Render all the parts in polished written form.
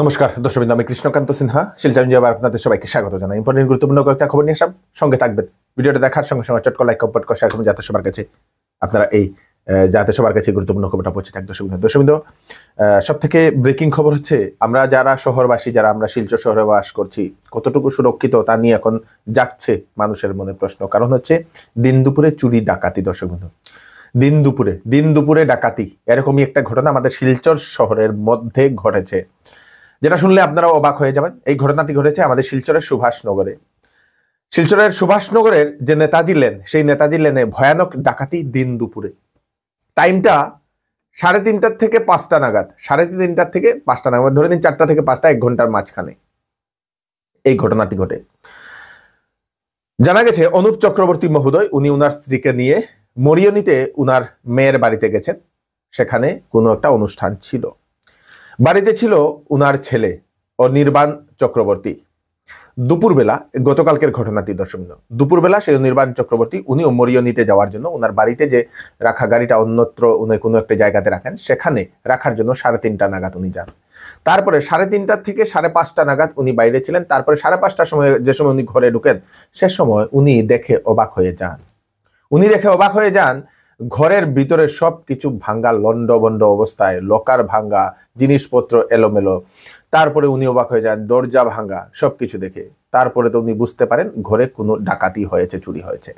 নমস্কার দর্শকবৃন্দ, আমি কৃষ্ণকান্ত সিনহা শিলচর আবার আপনাদের সবাইকে স্বাগত জানাই। ইম্পর্টেন্ট গুরুত্বপূর্ণ কয়েকটা খবর নিয়ে আসলাম, সঙ্গে থাকবেন। ভিডিওটা দেখার সঙ্গে সঙ্গে চটকো লাইক কমেন্ট করে শেয়ার করুন যাতে সবার কাছে গুরুত্বপূর্ণ খবরটা পৌঁছে থাকে। দর্শকবৃন্দ, সব থেকে ব্রেকিং খবর হচ্ছে আমরা যারা শহরবাসী, যারা আমরা শিলচর শহরে বাস করছি, কতটুকু সুরক্ষিত তা নিয়ে এখন জাগছে মানুষের মনে প্রশ্ন। কারণ হচ্ছে দিন দুপুরে চুরি ডাকাতি। দর্শকবৃন্দ, দিন দুপুরে ডাকাতি, এরকমই একটা ঘটনা আমাদের শিলচর শহরের মধ্যে ঘটেছে, যেটা শুনলে আপনারা অবাক হয়ে যাবেন। এই ঘটনাটি ঘটেছে আমাদের শিলচরের সুভাষনগরে। শিলচরের সুভাষনগরের যে নেতাজি লেন, সেই নেতাজি লেনে ভয়ানক ডাকাতি দিন দুপুরে। টাইমটা 3:30 থেকে 5টা নাগাদ, 3:30 থেকে 5টা নাগাদ, ধরে নিন 4টা থেকে 5টা, 1 ঘন্টার মাঝখানে এই ঘটনাটি ঘটে। জানা গেছে অনুপ চক্রবর্তী মহোদয়, উনি উনার স্ত্রীকে নিয়ে মরিয়নিতে উনার মেয়ের বাড়িতে গেছেন। সেখানে কোনো একটা অনুষ্ঠান ছিল, বাড়িতে ছিল উনার ছেলে অনির্বাণ চক্রবর্তী। দুপুরবেলা, গতকালকের ঘটনাটি দর্শকবৃন্দ, দুপুরবেলা সেই অনির্বাণ চক্রবর্তী উনি মরিয়নিতে যাওয়ার জন্য উনার বাড়িতে যে রাখা গাড়িটা অন্যত্র উনি কোনো একটা জায়গাতে রাখেন, সেখানে রাখার জন্য 3:30 নাগাদ উনি যান। তারপরে 3:30 থেকে 5:30 নাগাদ উনি বাইরে ছিলেন। তারপরে 5:30টার সময়, যে সময় উনি ঘরে ঢুকেন, সে সময় উনি দেখে অবাক হয়ে যান ঘরের ভিতরে সবকিছু ভাঙ্গা, লন্ডভন্ড অবস্থায়, লকার ভাঙ্গা, জিনিসপত্র এলোমেলো। তারপরে উনি অবাক হয়ে যান, দরজা ভাঙ্গা, সবকিছু দেখে। তারপরে তো উনি বুঝতে পারেন ঘরে কোনো ডাকাতি হয়েছে, চুরি হয়েছে।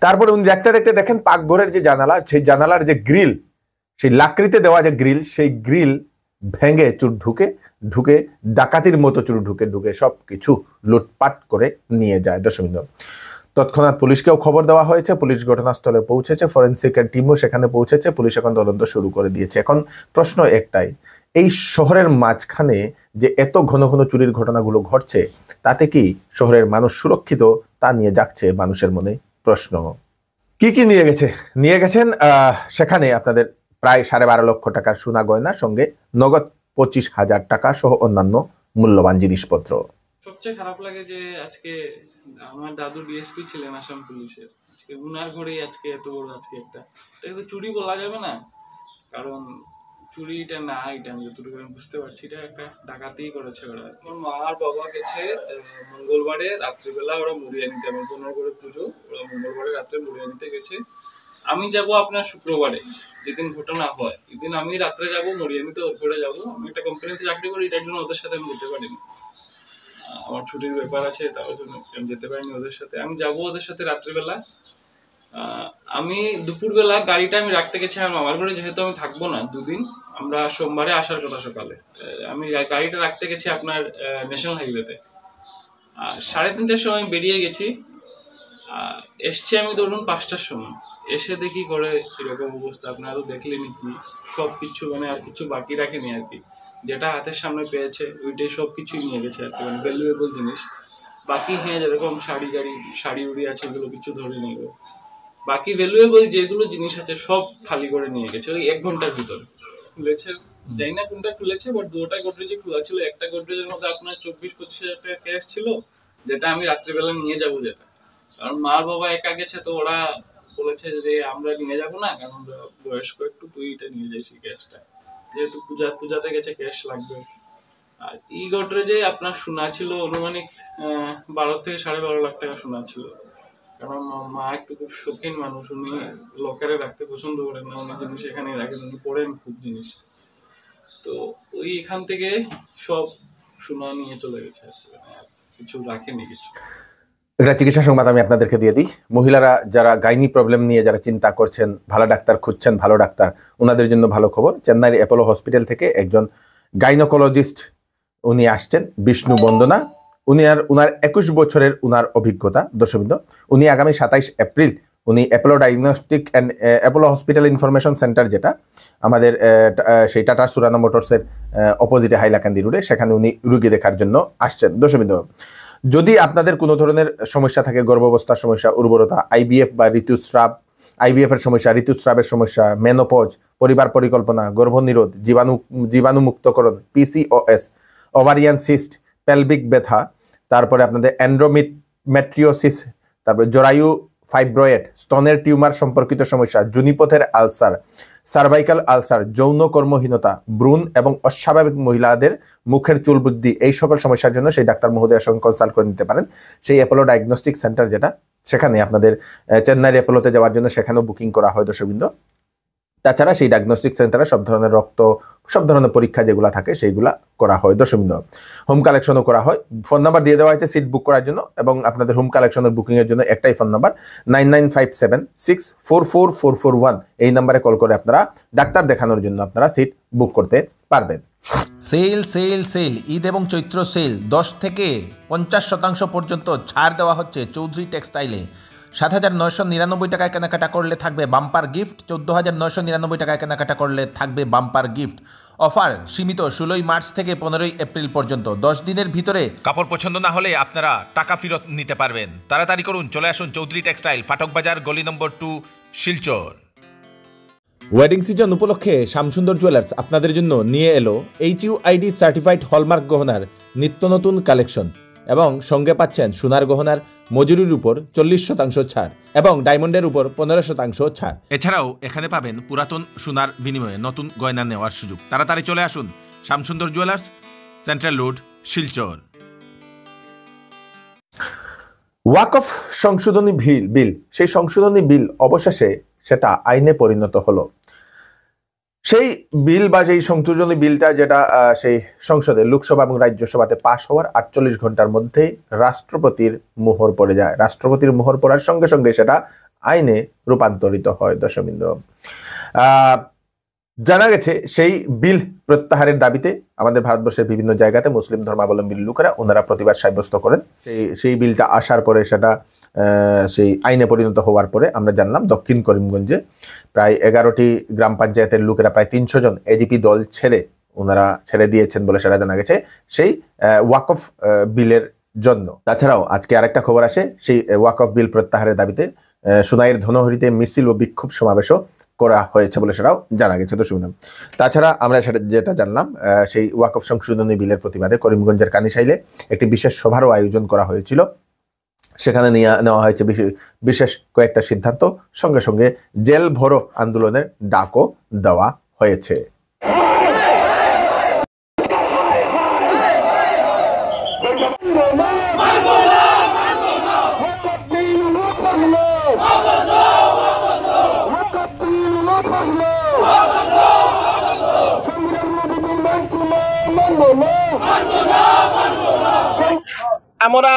তারপরে উনি দেখতে দেখতে দেখেন পাকঘরের যে জানালা, সেই জানালার যে গ্রিল, সেই লাকড়িতে দেওয়া যে গ্রিল, সেই গ্রিল ভেঙে চুর ঢুকে ডাকাতির মতো চুর ঢুকে সবকিছু লুটপাট করে নিয়ে যায়। দর্শকবৃন্দ, তৎক্ষণাৎ পুলিশকেও খবর দেওয়া হয়েছে, পুলিশ ঘটনাস্থলে পৌঁছেছে, ফরেন্সিকের টিমও সেখানে পৌঁছেছে, পুলিশ এখন তদন্ত শুরু করে দিয়েছে। এখন প্রশ্ন একটাই, এই শহরের মাঝখানে যে এত ঘন ঘন চুরির ঘটনাগুলো ঘটছে, তাতে কি শহরের মানুষ সুরক্ষিত, তা নিয়ে জাগছে মানুষের মনে প্রশ্ন। কি নিয়ে গেছেন সেখানে আপনাদের প্রায় 12.5 লক্ষ টাকার সোনা গয়না, সঙ্গে নগদ 25,000 টাকা সহ অন্যান্য মূল্যবান জিনিসপত্র। সবচেয়ে খারাপ লাগে যে আজকে আমার দাদু ডিএসপি ছিলেন আসাম পুলিশের, আজকে উনার ঘরেই আজকে এত বড় একটা, এটা তো চুরি বলা যাবে না, কারণ চুরিটা না, এটা আমি যতটুকু বুঝতে পারছি এটা একটা ডাকাতি করেছে ওরা। আমার মা আর বাবা গেছে মঙ্গলবারে রাত্রিবেলা, ওরা মুড়িয়ানিতে, আমার বোনের ঘরে পুজো, ওরা মঙ্গলবারে রাত্রে মুড়িয়ানিতে গেছে। আমি যাব আপনার শুক্রবারে, যেদিন ঘটনা হয়, এদিন আমি রাত্রে যাব মুড়িয়ানিতে, ওর ঘরে যাবো। আমি একটা কোম্পানিতে চাকরি করি, এটার জন্য ওদের সাথে আমি যেতে পারিনি, আমার ছুটির ব্যাপার আছে, তার জন্য আমি যেতে পারিনি ওদের সাথে। আমি যাবো ওদের সাথে রাত্রিবেলা। আমি দুপুরবেলা গাড়িটা আমি রাখতে গেছি আমার মামার ঘরে, যেহেতু আমি থাকবো না 2 দিন, আমরা সোমবারে আসার কথা সকালে। আমি গাড়িটা রাখতে গেছি আপনার ন্যাশনাল হাইওয়েতে। 3:30টার সময় বেরিয়ে গেছি, এসছি আমি ধরুন 5টার সময়। এসে দেখি করে এরকম অবস্থা, আপনারা তো দেখলেনই কি, সব কিছু মানে আর কিছু বাকি রাখেনি আর কি, যেটা হাতের সামনে পেয়েছে ওইটাই সব কিছুই নিয়ে গেছে আর কি, মানে ভ্যালুয়েবল জিনিস। বাকি হ্যাঁ, যেরকম শাড়ি উড়ি আছে, এগুলো কিছু ধরে নিয়ে গেল। বাকি ভ্যালুয়েবল যেগুলো জিনিস আছে সব খালি করে নিয়ে গেছে ওই 1 ঘন্টার ভিতরে। খুলেছে, জানি না কোনটা খুলেছে, বাট 2টা গোদরেজই খোলা ছিল। একটা গোদরেজের মধ্যে আপনার 24-25 হাজার টাকা ক্যাশ ছিল, যেটা আমি রাত্রিবেলা নিয়ে যাবো, যেটা কারণ মার বাবা একা গেছে, তো ওরা বলেছে যে আমরা নিয়ে যাবো না, কারণ বয়স্ক একটু, তুই এটা নিয়ে যাইস ক্যাশটা, যেহেতু পূজাতে গেছে, ক্যাশ লাগবে। আর এই গোদরেজে আপনার সোনা ছিল অনুমানিক 12 থেকে 12.5 লাখ টাকা সোনা ছিল। কারণ মা একটু খুব শৌখিন মানুষ, উনি লকারে রাখতে পছন্দ করেন না, উনি জিনিস এখানে রাখেন, উনি পড়েন খুব জিনিস। তো ওই এখান থেকে সব সোনা নিয়ে চলে গেছে, কিছু রাখেনি কিছু। একটা চিকিৎসা সংবাদ আমি আপনাদেরকে দিয়ে দিই। মহিলারা যারা গাইনি প্রবলেম নিয়ে যারা চিন্তা করছেন, ভালো ডাক্তার খুঁজছেন, ভালো ডাক্তার, ওনাদের জন্য ভালো খবর। চেন্নাইয়ের অ্যাপোলো হসপিটাল থেকে একজন গাইনোকোলজিস্ট উনি আসছেন, বিষ্ণু বন্দনা। উনার 21 বছরের উনার অভিজ্ঞতা। দর্শকবৃন্দ, উনি আগামী 27 এপ্রিল উনি Apollo diagnostic and Apollo hospital information centre, যেটা আমাদের সেই টাটা সুরানা মোটরসের অপোজিটে হাইলাকান্দি রোডে, সেখানে উনি রুগী দেখার জন্য আসছেন। দর্শকবৃন্দ, যদি আপনাদের কোনো ধরনের সমস্যা থাকে, গর্ভাবস্থার সমস্যা, উর্বরতা, আইবিএফ বা ঋতুস্রাব, আইবিএফ এর সমস্যা, ঋতুস্রাবের সমস্যা, মেনোপজ, পরিবার পরিকল্পনা, গর্ভনিরোধ, জীবাণুমুক্তকরণ, পিসিওএস, ওভারিয়ান সিস্ট, পেলভিক ব্যথা, তারপরে আপনাদের এন্ডোমেট্রিওসিস, তারপরে জরায়ু ফাইব্রয়েড, স্তনের টিউমার সম্পর্কিত সমস্যা, যোনিপথের আলসার, সার্ভাইকাল আলসার, যৌন কর্মহীনতা, ভ্রূণ এবং অস্বাভাবিক মহিলাদের মুখের চুল বৃদ্ধি, এই সকল সমস্যার জন্য সেই ডাক্তার মহোদয়ের সঙ্গে কনসাল্ট করে নিতে পারেন। সেই অ্যাপোলো ডায়াগনস্টিক সেন্টার যেটা, সেখানে আপনাদের চেন্নাইয়ের অ্যাপোলোতে যাওয়ার জন্য সেখানেও বুকিং করা হয় দর্শকবৃন্দ। তাছাড়া সেই ডায়াগনস্টিক সেন্টারে সব ধরনের রক্ত, সব ধরনের পরীক্ষা যেগুলো থাকে সেইগুলা করা হয় দর্শকবৃন্দ। হোম কালেকশনও করা হয়। ফোন নাম্বার দিয়ে দেওয়া হয়েছে সিট বুক করার জন্য, এবং আপনাদের হোম কালেকশনের বুকিং এর জন্য একটাই ফোন নাম্বার 9957644441। এই নাম্বারে কল করে আপনারা ডাক্তার দেখানোর জন্য আপনারা সিট বুক করতে পারবেন। সেল সেল সেল, ঈদ এবং চৈত্র সেল 10 থেকে 50% পর্যন্ত ছাড় দেওয়া হচ্ছে চৌধুরী টেক্সটাইলে। 7,999 টাকায় কেনাকাটা করলে থাকবে বাম্পার গিফট, 14,999 টাকায় কেনাকাটা করলে থাকবে বাম্পার গিফট। অফার সীমিত 16 মার্চ থেকে 15 এপ্রিল পর্যন্ত। 10 দিনের ভিতরে কাপড় পছন্দ না হলে আপনারা টাকা ফেরত নিতে পারবেন। তাড়াতাড়ি করুন, চলে আসুন চৌধুরী টেক্সটাইল, ফাটক বাজার, গলি নম্বর 2, শিলচর। ওয়েডিং সিজন উপলক্ষে শ্যামসুন্দর জুয়েলার্স আপনাদের জন্য নিয়ে এলো HUID সার্টিফাইড হলমার্ক গহনার নিত্য নতুন কালেকশন, এবং সঙ্গে পাচ্ছেন সোনার গহনার মজুরির উপর 40% ছাড় এবং ডায়মন্ডের উপর 15% ছাড়। এছাড়াও এখানে পাবেন পুরাতন সোনার বিনিময়ে নতুন গয়না নেওয়ার সুযোগ। তাড়াতাড়ি চলে আসুন Shyamsundar Jewellers, central road, Silchar. Waqf সংশোধনী বিল, সেই সংশোধনী বিল অবশেষে সেটা আইনে পরিণত হলো। সেই বিল বা সেই সংশোধনী বিলটা যেটা সেই সংসদে, লোকসভা এবং রাজ্যসভাতে পাশ হওয়ার 48 ঘন্টার মধ্যে রাষ্ট্রপতির মোহর পড়ে যায়। রাষ্ট্রপতির মোহর পড়ার সঙ্গে সঙ্গে সেটা আইনে রূপান্তরিত হয় দর্শকবৃন্দ। জানা গেছে সেই বিল প্রত্যাহারের দাবিতে আমাদের ভারতবর্ষের বিভিন্ন জায়গাতে মুসলিম ধর্মাবলম্বী লোকেরা ওনারা প্রতিবাদ সাব্যস্ত করেন। সেই বিলটা আসার পরে সেটা সেই আইনে পরিণত হওয়ার পরে আমরা জানলাম দক্ষিণ করিমগঞ্জে প্রায় 11টি গ্রাম পঞ্চায়েতের লোকেরা প্রায় 300 জন এজিপি দল ওনারা ছেড়ে দিয়েছেন বলে সেটা জানা গেছে সেই ওয়াকফ বিলের জন্য। তাছাড়াও আজকে আরেকটা খবর আসে, সেই ওয়াকফ বিল প্রত্যাহারের দাবিতে সুনাইয়ের ধনহরিতে মিছিল ও বিক্ষোভ সমাবেশও করা হয়েছে বলে সেটাও জানা গেছে দর্শকবৃন্দ। তাছাড়া আমরা সেটা যেটা জানলাম, সেই ওয়াকফ সংশোধনী বিলের প্রতিবাদে করিমগঞ্জের কানিশাইলে একটি বিশেষ সভারও আয়োজন করা হয়েছিল। সেখানে নেওয়া হয়েছে বিশেষ কয়েকটা সিদ্ধান্ত, সঙ্গে সঙ্গে জেল ভরো আন্দোলনের ডাকও দেওয়া হয়েছে। আমরা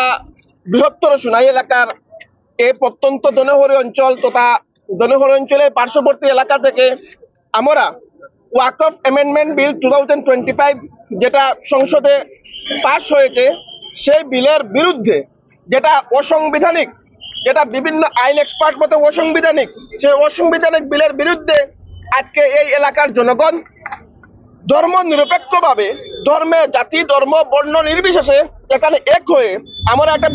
বৃহত্তর সুনাই এলাকার এই প্রত্যন্ত দনহরি অঞ্চল তথা দনহরি অঞ্চলের পার্শ্ববর্তী এলাকা থেকে আমরা ওয়াকফ অ্যামেন্ডমেন্ট বিল 2025 যেটা সংসদে পাশ হয়েছে, সেই বিলের বিরুদ্ধে, যেটা অসাংবিধানিক, যেটা বিভিন্ন আইন এক্সপার্ট মতে অসাংবিধানিক, সেই অসাংবিধানিক বিলের বিরুদ্ধে আজকে এই এলাকার জনগণ ধর্ম নিরপেক্ষভাবে, ধর্মে, জাতি, ধর্ম, বর্ণ নির্বিশেষে এখানে এক হয়ে আমরা একটা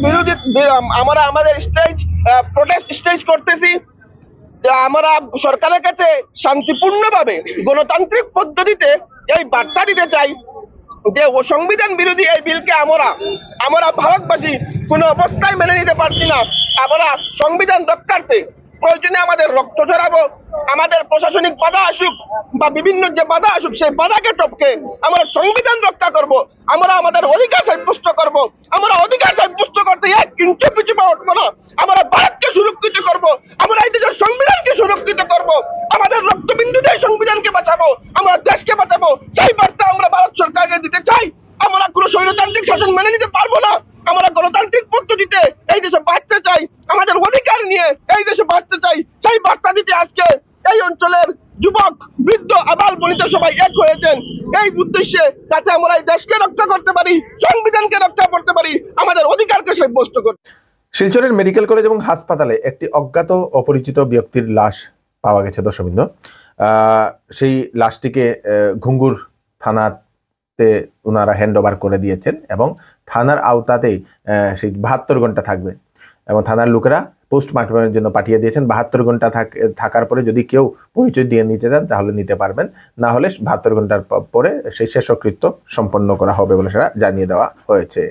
আমরা আমাদের প্রোটেস্ট স্টেজ করতেছি। আমরা সরকারের কাছে শান্তিপূর্ণভাবে গণতান্ত্রিক পদ্ধতিতে এই বার্তা দিতে চাই যে সংবিধান বিরোধী এই বিলকে আমরা ভারতবাসী কোনো অবস্থায় মেনে নিতে পারছি না। আমরা সংবিধান রক্ষার্থে প্রয়োজনে আমাদের রক্ত ঝরাবো, আমাদের প্রশাসনিক বাধা আসুক বা বিভিন্ন যে বাধা আসুক, সেই বাধাকে টপকে আমরা সংবিধান রক্ষা করব, আমরা আমাদের অধিকার সাব্যস্ত করব। আমরা অধিকার সাব্যস্ত করতে এক ইঞ্চি পিছু পা উঠবো না। আমরা ভারতকে সুরক্ষিত করব, আমরা এই দেশের সংবিধানকে সুরক্ষিত করব, আমাদের রক্তবিন্দুতে সংবিধানকে বাঁচাবো, আমরা দেশকে বাঁচাবো। সেই বার্তা আমরা ভারত সরকারকে দিতে চাই। আমরা কোনো স্বৈরতান্ত্রিক শাসন মেনে নিতে পারবো না। আমরা গণতান্ত্রিক পদ্ধতিতে এই দেশে বাঁচতে চাই, আমাদের অধিকার নিয়ে এই দেশে বাঁচতে চাই। সেই বার্তা দিতে আজকে এই অঞ্চলের যুবক, বৃদ্ধ, আবাল বনিতা সবাই এক হয়েছেন এই উদ্দেশ্যে, যাতে আমরা এই দেশকে রক্ষা করতে পারি, সংবিধানকে রক্ষা করতে পারি, আমাদের অধিকারকে সাব্যস্ত করতে। শিলচরের মেডিকেল কলেজ এবং হাসপাতালে একটি অজ্ঞাত অপরিচিত ব্যক্তির লাশ পাওয়া গেছে দর্শকবৃন্দ। সেই লাশটিকে ঘুঙ্গুর থানাতে ওনারা হ্যান্ড ওভার করে দিয়েছেন এবং থানার আওতাতেই সেই 72 ঘন্টা থাকবে এবং থানার লোকেরা পোস্টমর্টমের জন্য পাঠিয়ে দিয়েছেন। 72 ঘন্টা থাকার পরে যদি কেউ পরিচয় দিয়ে নিতে চান তাহলে নিতে পারবেন, না হলে 72 ঘন্টার পরে সেই শেষকৃত্য সম্পন্ন করা হবে বলে সেটা জানিয়ে দেওয়া হয়েছে।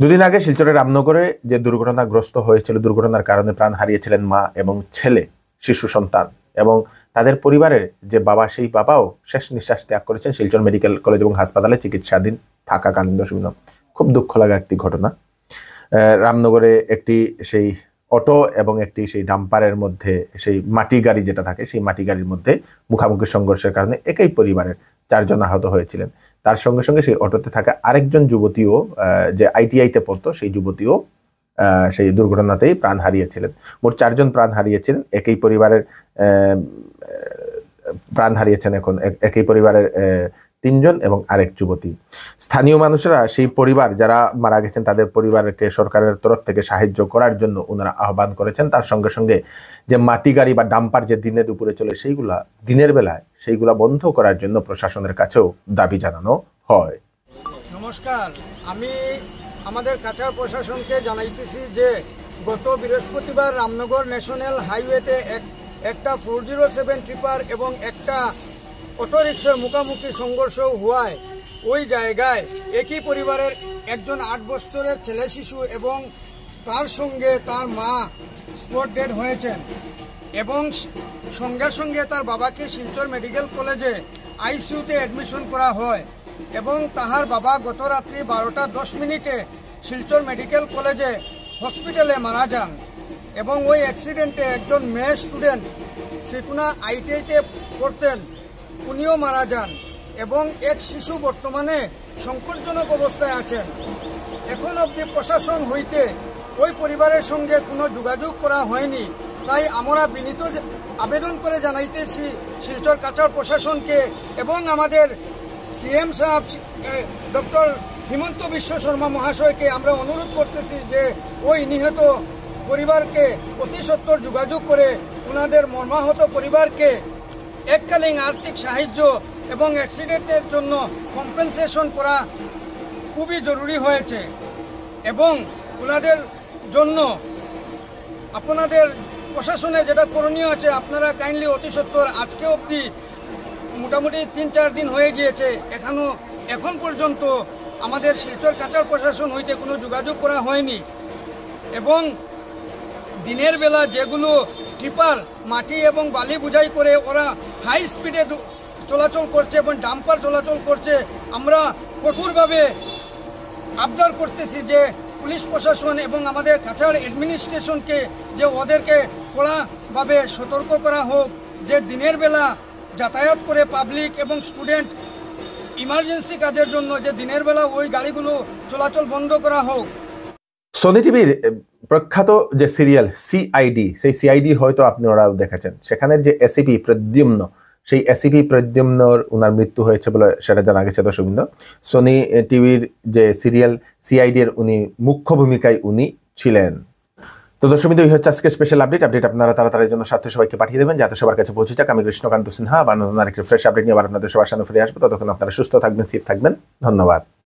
দুদিন আগে শিলচরের রামনগরে যে দুর্ঘটনাগ্রস্ত হয়েছিল, দুর্ঘটনার কারণে প্রাণ হারিয়েছিলেন মা এবং ছেলে, শিশু সন্তান, এবং তাদের পরিবারের যে বাবা, সেই বাবাও শেষ নিঃশ্বাস ত্যাগ করেছেন শিলচর মেডিকেল কলেজ এবং হাসপাতালে চিকিৎসাধীন থাকাকালীন। দর্শকবৃন্দ, খুব দুঃখ লাগা একটি ঘটনা। রামনগরে একটি সেই অটো এবং একটি সেই ডাম্পারের মধ্যে, সেই মাটি গাড়ি যেটা থাকে, সেই মাটি গাড়ির মধ্যে মুখামুখি সংঘর্ষের কারণে একই পরিবারের 4 জন আহত হয়েছিলেন। তার সঙ্গে সঙ্গে সেই অটোতে থাকা আরেকজন যুবতীও, যে আইটিআইতে পড়তো, সেই যুবতীও সেই দুর্ঘটনাতেই প্রাণ হারিয়েছিলেন। মোট 4 জন প্রাণ হারিয়েছিলেন। একই পরিবারের প্রাণ হারিয়েছেন এখন একই পরিবারের 3 জন এবং আরেক যুবতী। স্থানীয় মানুষেরা সেই পরিবার যারা মারা গেছেন তাদের পরিবারকে সরকারের তরফ থেকে সাহায্য করার জন্য ওনারা আহ্বান করেছেন। তার সঙ্গে সঙ্গে যে মাটি গাড়ি বা ডাম্পার যে দিনে দুপুরে চলে, সেইগুলা দিনের বেলায় সেইগুলা বন্ধ করার জন্য প্রশাসনের কাছেও দাবি জানানো হয়। নমস্কার, আমি আমাদের কাছাড় প্রশাসনকে জানাইতেছি যে গত বৃহস্পতিবার রামনগর ন্যাশনাল হাইওয়েতে একটা 407 ট্রিপার এবং একটা অটোরিকশার মুখোমুখি সংঘর্ষ হওয়ায় ওই জায়গায় একই পরিবারের একজন 8 বছরের ছেলে শিশু এবং তার সঙ্গে তার মা স্পট ডেড হয়েছেন এবং সঙ্গে সঙ্গে তার বাবাকে শিলচর মেডিকেল কলেজে আইসিইউতে অ্যাডমিশন করা হয় এবং তাহার বাবা গত রাত্রি 12টা 10 মিনিটে শিলচর মেডিকেল কলেজে হসপিটালে মারা যান এবং ওই অ্যাক্সিডেন্টে একজন মেয়ে স্টুডেন্ট শ্রীকুনা আইটিআইতে পড়তেন, উনিও মারা যান এবং এক শিশু বর্তমানে সংকটজনক অবস্থায় আছেন। এখন অবধি প্রশাসন হইতে ওই পরিবারের সঙ্গে কোনো যোগাযোগ করা হয়নি। তাই আমরা বিনীত আবেদন করে জানাইতেছি শিলচর কাছাড় প্রশাসনকে এবং আমাদের সিএম সাহেব ডক্টর হিমন্ত বিশ্ব শর্মা মহাশয়কে আমরা অনুরোধ করতেছি যে ওই নিহত পরিবারকে অতি সত্বর যোগাযোগ করে ওনাদের মর্মাহত পরিবারকে এককালীন আর্থিক সাহায্য এবং অ্যাক্সিডেন্টের জন্য কম্পেনসেশন করা খুবই জরুরি হয়েছে এবং ওনাদের জন্য আপনাদের প্রশাসনের যেটা করণীয় আছে আপনারা কাইন্ডলি অতি সত্বর, আজকে অবধি মোটামুটি 3-4 দিন হয়ে গিয়েছে, এখন পর্যন্ত আমাদের শিলচর কাছাড় প্রশাসন হইতে কোনো যোগাযোগ করা হয়নি এবং দিনের বেলা যেগুলো ট্রিপার মাটি এবং বালি বোঝাই করে ওরা হাই স্পিডে চলাচল করছে এবং ডাম্পার চলাচল করছে, আমরা কঠোরভাবে আবদার করতেছি যে পুলিশ প্রশাসন এবং আমাদের কাছাড় অ্যাডমিনিস্ট্রেশনকে যে ওদেরকে কড়াভাবে সতর্ক করা হোক যে দিনের বেলা যাতায়াত করে পাবলিক এবং স্টুডেন্ট ইমার্জেন্সি কাজের জন্য যে দিনের বেলা ওই গাড়িগুলো চলাচল বন্ধ করা হোক। সোনি টিভির প্রখ্যাত যে সিরিয়াল সিআইডি, সেই সিআইডি হয়তো আপনারাও দেখেছেন। সেখানের যে এসিপি প্রদ্যুম্ন, সেই এসিপি প্রদ্যুম্নর ওনার মৃত্যু হয়েছে বলে সেটা জানা গেছে। দর্শকবৃন্দ, সোনি টিভির যে সিরিয়াল সিআইডি এর উনি মুখ্য ভূমিকায় উনি ছিলেন। তো দর্শকবৃন্দ, এই হচ্ছে আজকে স্পেশাল আপডেট আপনারা তাড়াতাড়ি জন্য সাথে সবাইকে পাঠিয়ে দেবেন যাতে সবার কাছে পৌঁছে যাক। আমি কৃষ্ণকান্ত সিনহা আবার নতুন আরেকটি ফ্রেশ আপডেট নিয়ে আবার আপনাদের সবার সামনে ফিরে আসবো। ততক্ষণ আপনারা সুস্থ থাকবেন, সেফ থাকবেন। ধন্যবাদ।